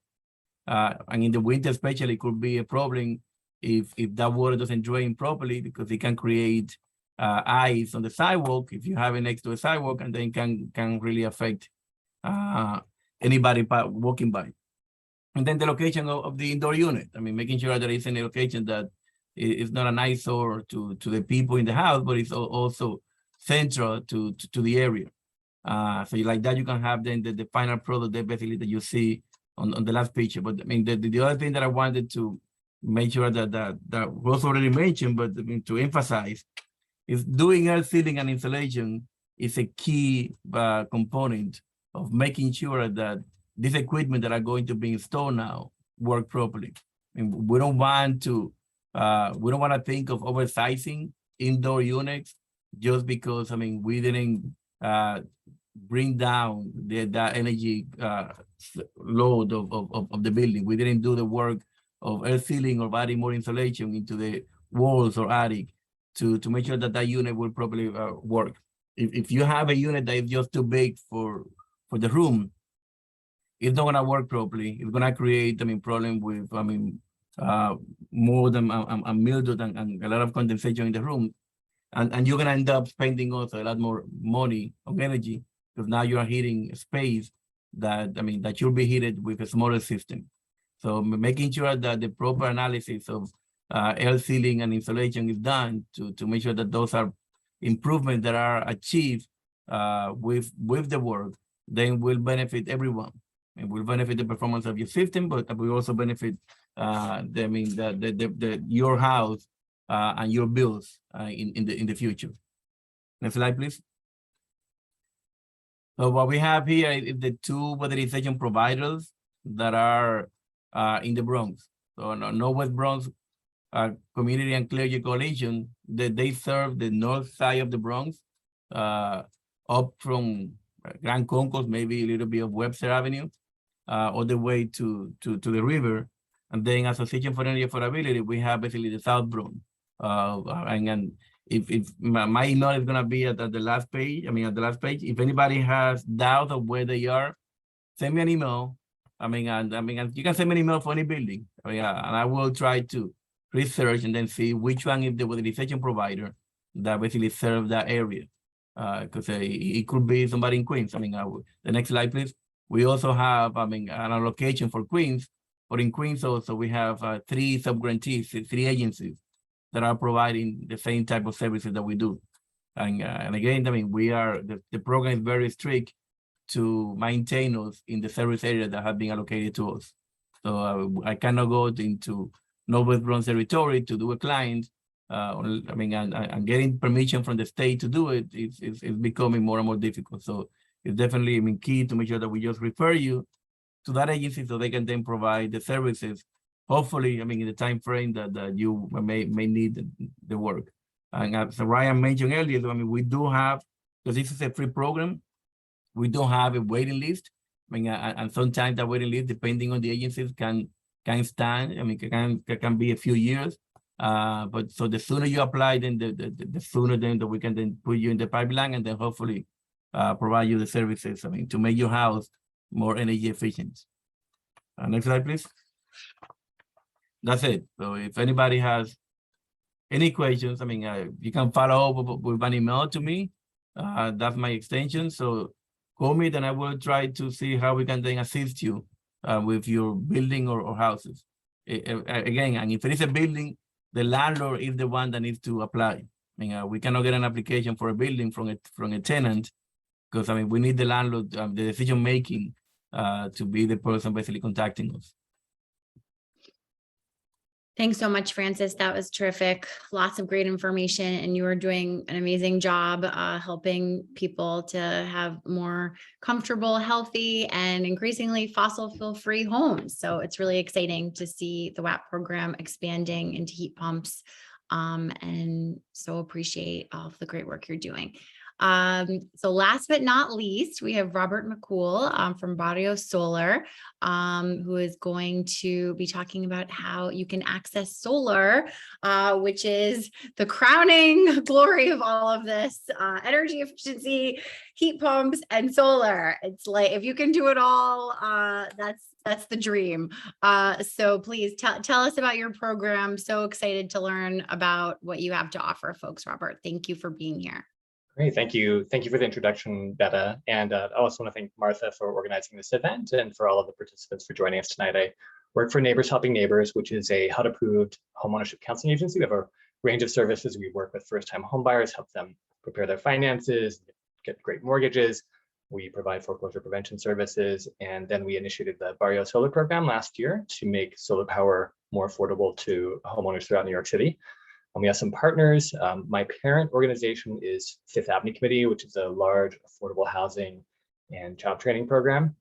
And in the winter especially, it could be a problem if that water doesn't drain properly, because it can create ice on the sidewalk if you have it next to a sidewalk, and then can really affect anybody walking by. And then the location of the indoor unit. I mean, making sure that it's in a location that is not an eyesore to the people in the house, but it's also central to the area. So like that, you can have then the final product that basically that you see on the last picture. But I mean, the other thing that I wanted to make sure that was already mentioned, but I mean, to emphasize, is doing air sealing and insulation is a key component of making sure that this equipment that are going to be installed now work properly. And we don't want to think of oversizing indoor units just because, I mean, we didn't bring down the energy load of the building. We didn't do the work of air sealing or adding more insulation into the walls or attic to make sure that that unit will properly work. If you have a unit that is just too big for the room, it's not gonna work properly. It's gonna create, I mean, problem with, I mean, more than a mildew and a lot of condensation in the room. And you're gonna end up spending also a lot more money on energy because now you are heating space that, I mean, that you'll be heated with a smaller system. So making sure that the proper analysis of air sealing and insulation is done to make sure that those are improvements that are achieved with the work, then will benefit everyone. It will benefit the performance of your system, but will also benefit your house and your bills in the future. Next slide, please. So what we have here is the two weatherization providers that are in the Bronx. So Northwest Bronx Community and Clergy Coalition, they serve the north side of the Bronx, up from Grand Concourse, maybe a little bit of Webster Avenue, all the way to the river. And then Association for Energy Affordability, we have basically the South Bronx. And if my email is gonna be at the last page, I mean, at the last page, if anybody has doubt of where they are, send me an email. I mean, you can send me an email for any building. And I will try to research and then see which one is the weatherization provider that basically serves that area. Because it could be somebody in Queens. I mean, the next slide, please. We also have, I mean, an allocation for Queens, but in Queens also we have 3 sub-grantees, 3 agencies that are providing the same type of services that we do. And again, I mean, the program is very strict to maintain us in the service area that have been allocated to us. So I cannot go into Northwest Bronx territory to do a client. I mean, and getting permission from the state to do it is becoming more and more difficult. So it's definitely, I mean, key to make sure that we just refer you to that agency so they can then provide the services. Hopefully, I mean, in the time frame that you may need the work. And as Ryan mentioned earlier, I mean, we do have, because this is a free program, we don't have a waiting list. I mean, and sometimes that waiting list, depending on the agencies, can stand. I mean, it can be a few years. But so the sooner you apply, then the sooner then that we can then put you in the pipeline and then hopefully provide you the services. I mean, to make your house more energy efficient. Next slide, please. That's it. So if anybody has any questions, I mean, you can follow up with an email to me. That's my extension. So call me, then I will try to see how we can then assist you with your building or houses. Again, and if it is a building, the landlord is the one that needs to apply. I mean, we cannot get an application for a building from a tenant because, I mean, we need the landlord, the decision making to be the person basically contacting us. Thanks so much, Francis. That was terrific. Lots of great information, and you are doing an amazing job helping people to have more comfortable, healthy, and increasingly fossil fuel-free homes. So it's really exciting to see the WAP program expanding into heat pumps, and so appreciate all of the great work you're doing. So last but not least, we have Robert McCool from Barrio Solar, who is going to be talking about how you can access solar, which is the crowning glory of all of this, energy efficiency, heat pumps, and solar. It's like, if you can do it all, that's the dream. So please tell us about your program. So excited to learn about what you have to offer folks, Robert. Thank you for being here. Great, thank you. Thank you for the introduction, Betta. And I also want to thank Martha for organizing this event and for all of the participants for joining us tonight. I work for Neighbors Helping Neighbors, which is a HUD-approved homeownership counseling agency. We have a range of services. We work with first-time homebuyers, help them prepare their finances, get great mortgages. We provide foreclosure prevention services. And then we initiated the Barrio Solar program last year to make solar power more affordable to homeowners throughout New York City. We have some partners. My parent organization is Fifth Avenue Committee, which is a large affordable housing and job training program.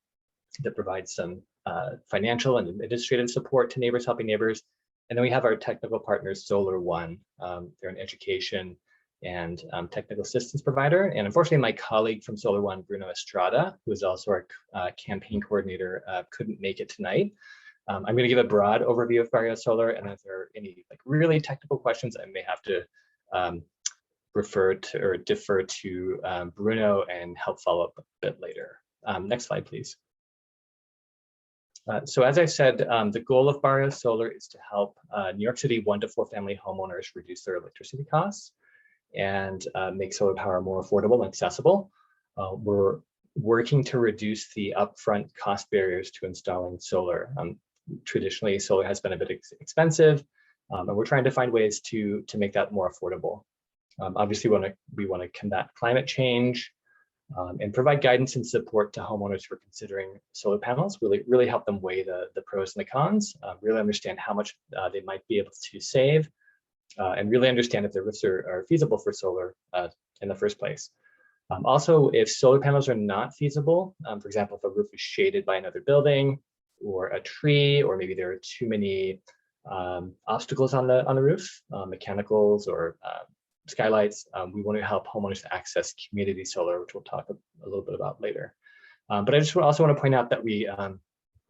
that provides some financial and administrative support to Neighbors Helping Neighbors. And then we have our technical partners, Solar One. They're an education and technical assistance provider. And unfortunately, my colleague from Solar One, Bruno Estrada, who is also our campaign coordinator, couldn't make it tonight. I'm going to give a broad overview of Barrio Solar, and if there are any really technical questions, I may have to refer to or defer to Bruno and help follow up a bit later. Next slide, please. So as I said, the goal of Barrio Solar is to help New York City 1 to 4 family homeowners reduce their electricity costs and make solar power more affordable and accessible. We're working to reduce the upfront cost barriers to installing solar. Traditionally, solar has been a bit expensive, and we're trying to find ways to make that more affordable. Obviously, we want to combat climate change and provide guidance and support to homeowners who are considering solar panels. Really help them weigh the pros and the cons. Really understand how much they might be able to save, and really understand if their roofs are feasible for solar in the first place. Also, if solar panels are not feasible, for example, if a roof is shaded by another building or a tree, or maybe there are too many obstacles on the roof, mechanicals or skylights, we want to help homeowners to access community solar, which we'll talk a little bit about later. But I just also want to point out that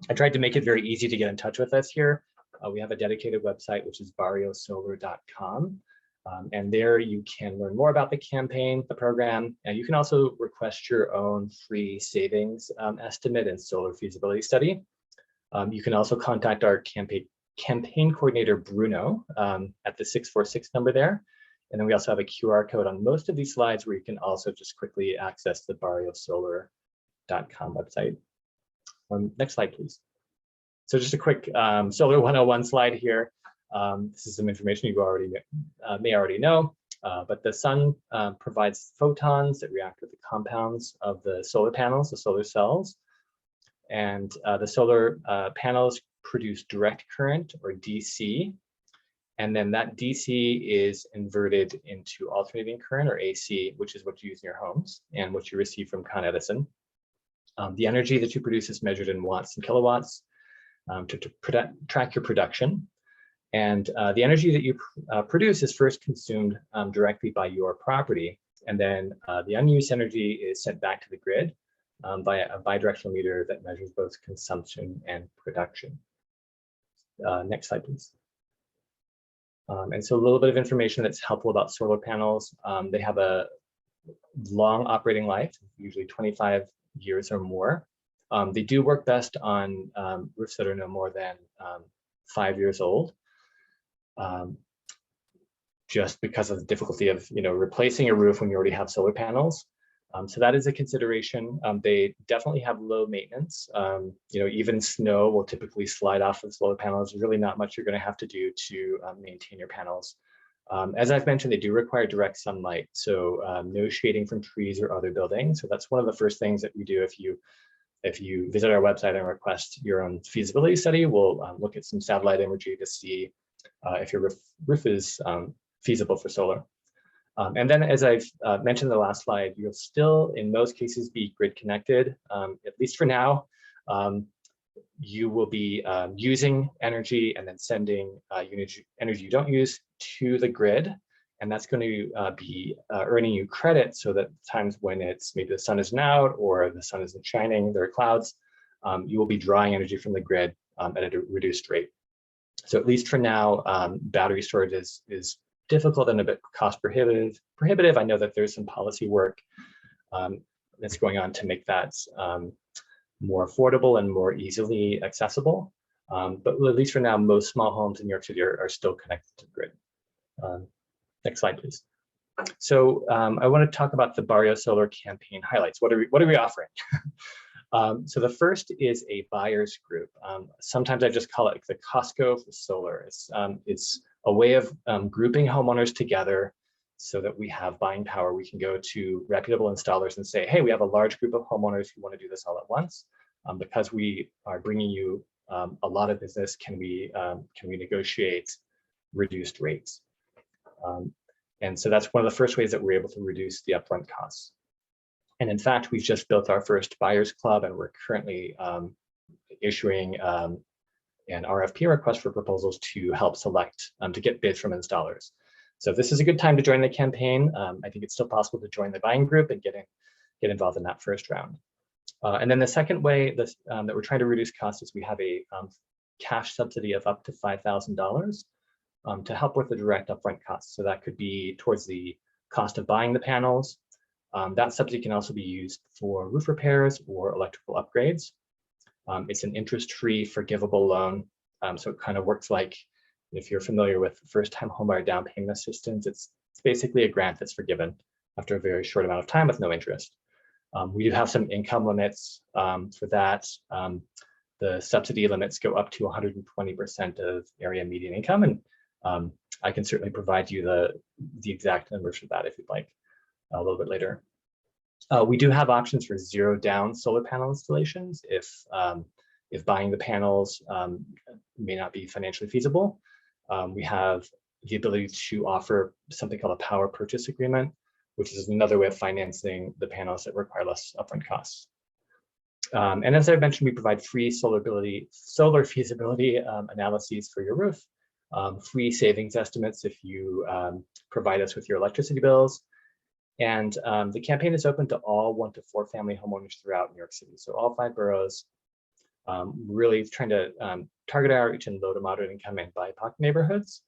I tried to make it very easy to get in touch with us here. We have a dedicated website, which is barriosolar.com. And there you can learn more about the campaign, the program, and you can also request your own free savings estimate and solar feasibility study. You can also contact our campaign coordinator, Bruno, at the 646 number there. And then we also have a QR code on most of these slides where you can also just quickly access the barriosolar.com website. Next slide, please. So just a quick Solar 101 slide here. This is some information you may already know, but the sun provides photons that react with the compounds of the solar panels, the solar cells. And the solar panels produce direct current, or DC. And then that DC is inverted into alternating current, or AC, which is what you use in your homes and what you receive from Con Edison. The energy that you produce is measured in watts and kilowatts to track your production. And the energy that you produce is first consumed directly by your property. And then the unused energy is sent back to the grid by a bidirectional meter that measures both consumption and production. Next slide, please. And so a little bit of information that's helpful about solar panels. They have a long operating life, usually 25 years or more. They do work best on roofs that are no more than 5 years old, just because of the difficulty of replacing a roof when you already have solar panels. So that is a consideration. They definitely have low maintenance. Even snow will typically slide off of solar panels. There's really not much you're going to have to do to maintain your panels. As I've mentioned, they do require direct sunlight, so no shading from trees or other buildings. So that's one of the first things that we do if you visit our website and request your own feasibility study. We'll look at some satellite imagery to see if your roof is feasible for solar. And then, as I've mentioned in the last slide, you'll still, in most cases, be grid connected, at least for now. You will be using energy and then sending energy you don't use to the grid. And that's going to be earning you credit, so that times when it's maybe the sun isn't out or the sun isn't shining, there are clouds, you will be drawing energy from the grid at a reduced rate. So at least for now, battery storage is difficult and a bit cost prohibitive. I know that there's some policy work that's going on to make that more affordable and more easily accessible. But at least for now, most small homes in New York City are still connected to the grid. Next slide, please. So I want to talk about the Barrio Solar campaign highlights. What are we offering? So the first is a buyers group. Sometimes I just call it the Costco for solar. It's a way of grouping homeowners together so that we have buying power. We can go to reputable installers and say, hey, we have a large group of homeowners who want to do this all at once. Because we are bringing you a lot of business, can we negotiate reduced rates? And so that's one of the first ways that we're able to reduce the upfront costs. And in fact, we've just built our first buyers club, and we're currently issuing an RFP, request for proposals, to help select, to get bids from installers. So this is a good time to join the campaign. I think it's still possible to join the buying group and get involved in that first round. And then the second way that we're trying to reduce costs is we have a cash subsidy of up to $5,000 to help with the direct upfront costs. So that could be towards the cost of buying the panels. That subsidy can also be used for roof repairs or electrical upgrades. It's an interest-free forgivable loan. So it kind of works like, if you're familiar with first-time homebuyer down payment assistance, it's basically a grant that's forgiven after a very short amount of time with no interest. We do have some income limits for that. The subsidy limits go up to 120% of area median income, and I can certainly provide you the exact numbers for that if you'd like a little bit later. We do have options for zero down solar panel installations if buying the panels may not be financially feasible. We have the ability to offer something called a power purchase agreement, which is another way of financing the panels that require less upfront costs. And as I mentioned, we provide free solar feasibility analyses for your roof, free savings estimates if you provide us with your electricity bills. And the campaign is open to all 1 to 4 family homeowners throughout New York City. So all 5 boroughs, really trying to target our outreach in low to moderate income and BIPOC neighborhoods.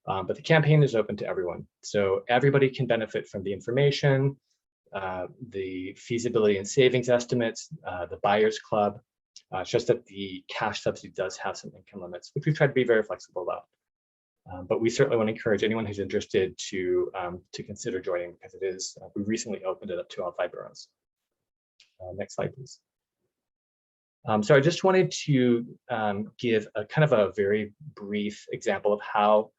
But the campaign is open to everyone. So everybody can benefit from the information, the feasibility and savings estimates, the buyers club. It's just that the cash subsidy does have some income limits, which we've tried to be very flexible about. But we certainly want to encourage anyone who's interested to consider joining, because it is, we recently opened it up to all 5 boroughs. Next slide, please. So I just wanted to give a kind of a very brief example of how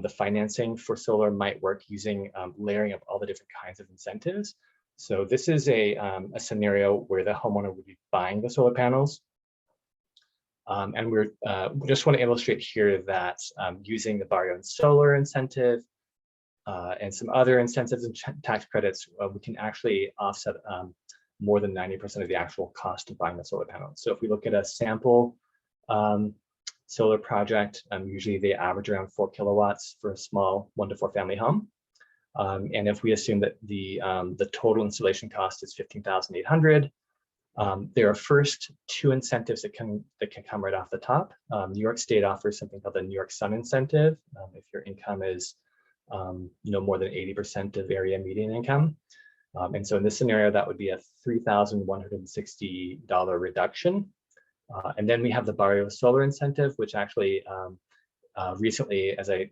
the financing for solar might work using layering up all the different kinds of incentives. So this is a scenario where the homeowner would be buying the solar panels. And we just want to illustrate here that using the Barrio and solar incentive and some other incentives and tax credits, we can actually offset more than 90% of the actual cost of buying the solar panels. So if we look at a sample solar project, usually they average around 4 kilowatts for a small 1 to 4 family home. And if we assume that the total installation cost is $15,800, there are first 2 incentives that can come right off the top. New York State offers something called the New York Sun incentive. If your income is more than 80% of area median income. And so in this scenario, that would be a $3,160 reduction. And then we have the Barrio solar incentive, which actually recently, as I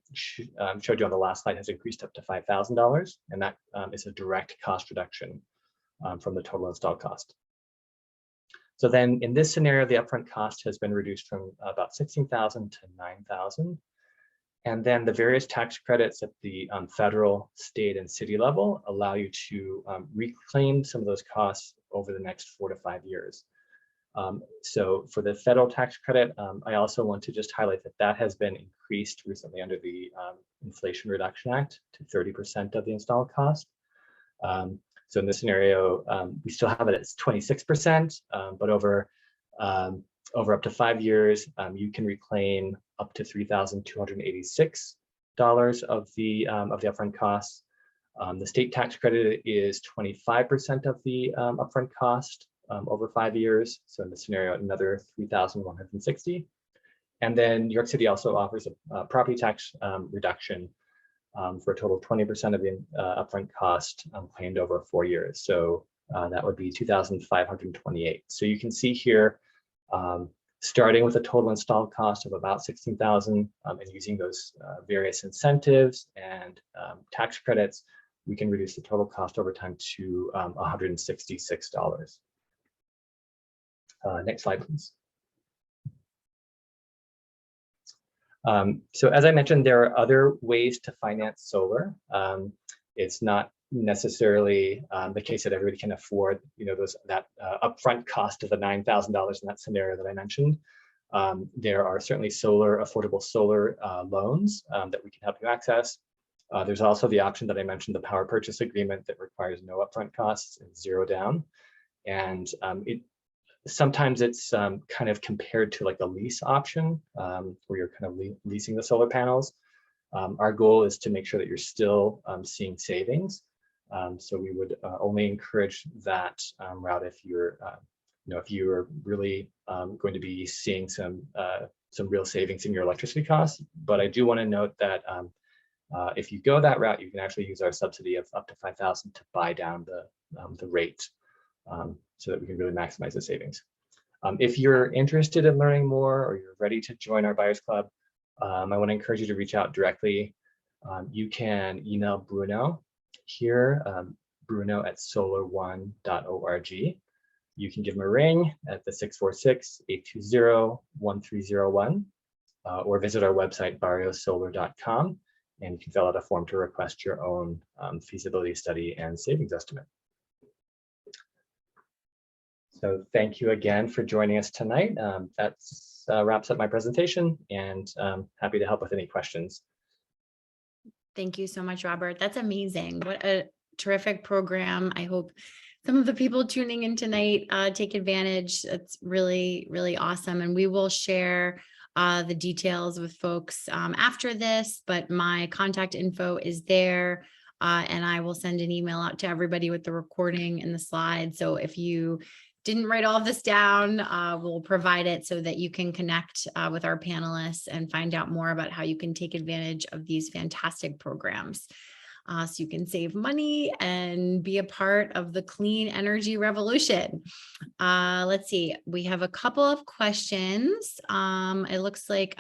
showed you on the last slide, has increased up to $5,000. And that is a direct cost reduction from the total install cost. So then in this scenario, the upfront cost has been reduced from about $16,000 to $9,000. And then the various tax credits at the federal, state, and city level allow you to reclaim some of those costs over the next 4 to 5 years. So for the federal tax credit, I also want to just highlight that that has been increased recently under the Inflation Reduction Act to 30% of the install cost. So in this scenario, we still have it at 26%, but over up to 5 years, you can reclaim up to $3,286 of the upfront costs. The state tax credit is 25% of the upfront cost over 5 years. So in this scenario, another $3,160. And then New York City also offers a property tax reduction for a total of 20% of the upfront cost claimed over 4 years. So that would be $2,528. So you can see here, starting with a total installed cost of about $16,000 and using those various incentives and tax credits, we can reduce the total cost over time to $166. Next slide, please. So as I mentioned, there are other ways to finance solar. It's not necessarily the case that everybody can afford, that upfront cost of the $9,000 in that scenario that I mentioned. There are certainly affordable solar loans that we can help you access. There's also the option that I mentioned, the power purchase agreement, that requires no upfront costs and 0 down. And sometimes it's kind of compared to like a lease option, where you're kind of leasing the solar panels. Our goal is to make sure that you're still seeing savings. So we would only encourage that route if you're, if you are really going to be seeing some real savings in your electricity costs. But I do want to note that if you go that route, you can actually use our subsidy of up to $5,000 to buy down the rate, so that we can really maximize the savings. If you're interested in learning more, or you're ready to join our Buyers Club, I want to encourage you to reach out directly. You can email Bruno here, bruno@solar1.org. You can give him a ring at the 646-820-1301, or visit our website, barriosolar.com, and you can fill out a form to request your own feasibility study and savings estimate. So thank you again for joining us tonight. That wraps up my presentation, and happy to help with any questions. Thank you so much, Robert. That's amazing. What a terrific program. I hope some of the people tuning in tonight take advantage. It's really, really awesome. And we will share the details with folks after this, but my contact info is there. And I will send an email out to everybody with the recording and the slides. So if you didn't write all of this down, we'll provide it so that you can connect with our panelists and find out more about how you can take advantage of these fantastic programs. So you can save money and be a part of the clean energy revolution. Let's see, we have a couple of questions. It looks like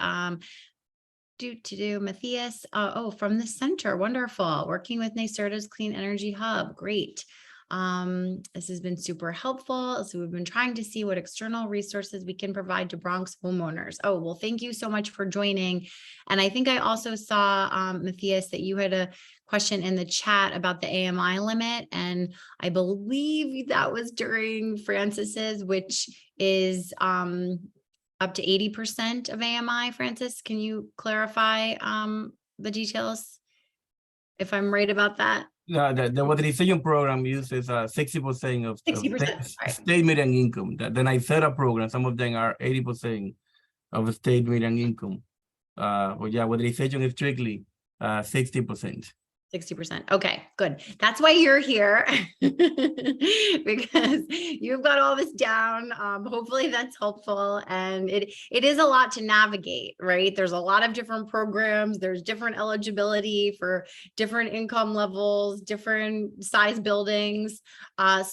Matthias, from the center, wonderful. Working with NYSERDA's Clean Energy Hub, great. This has been super helpful. So we've been trying to see what external resources we can provide to Bronx homeowners. Oh, well, thank you so much for joining. And I think I also saw, Matthias, that you had a question in the chat about the AMI limit. And I believe that was during Francis's, which is up to 80% of AMI. Francis, can you clarify the details, if I'm right about that? No, the modernization program uses 60% of 60%, state median income. The NYSERDA program, some of them are 80% of state median income. But yeah, modernization is strictly 60%. 60%. Okay, good. That's why you're here, because you've got all this down. Hopefully that's helpful. And it is a lot to navigate, right? There's a lot of different programs. There's different eligibility for different income levels, different size buildings.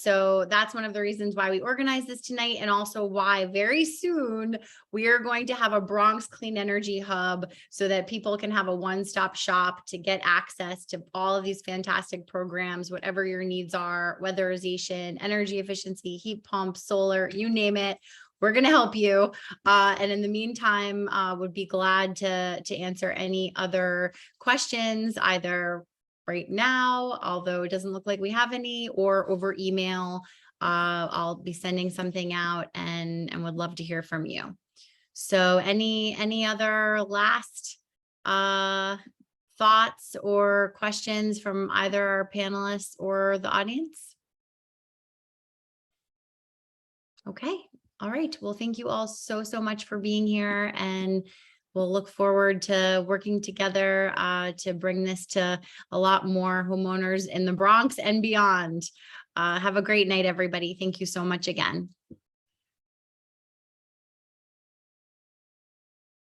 So that's one of the reasons why we organized this tonight, and also why very soon we are going to have a Bronx Clean Energy Hub, so that people can have a one-stop shop to get access to all of these fantastic programs, whatever your needs are, weatherization, energy efficiency, heat pumps, solar, you name it, we're going to help you. And in the meantime, would be glad to answer any other questions, either right now, although it doesn't look like we have any, or over email. I'll be sending something out, and would love to hear from you. So any other last thoughts or questions from either our panelists or the audience? Okay. All right. Well, thank you all so much for being here, and we'll look forward to working together to bring this to a lot more homeowners in the Bronx and beyond. Have a great night, everybody. Thank you so much again.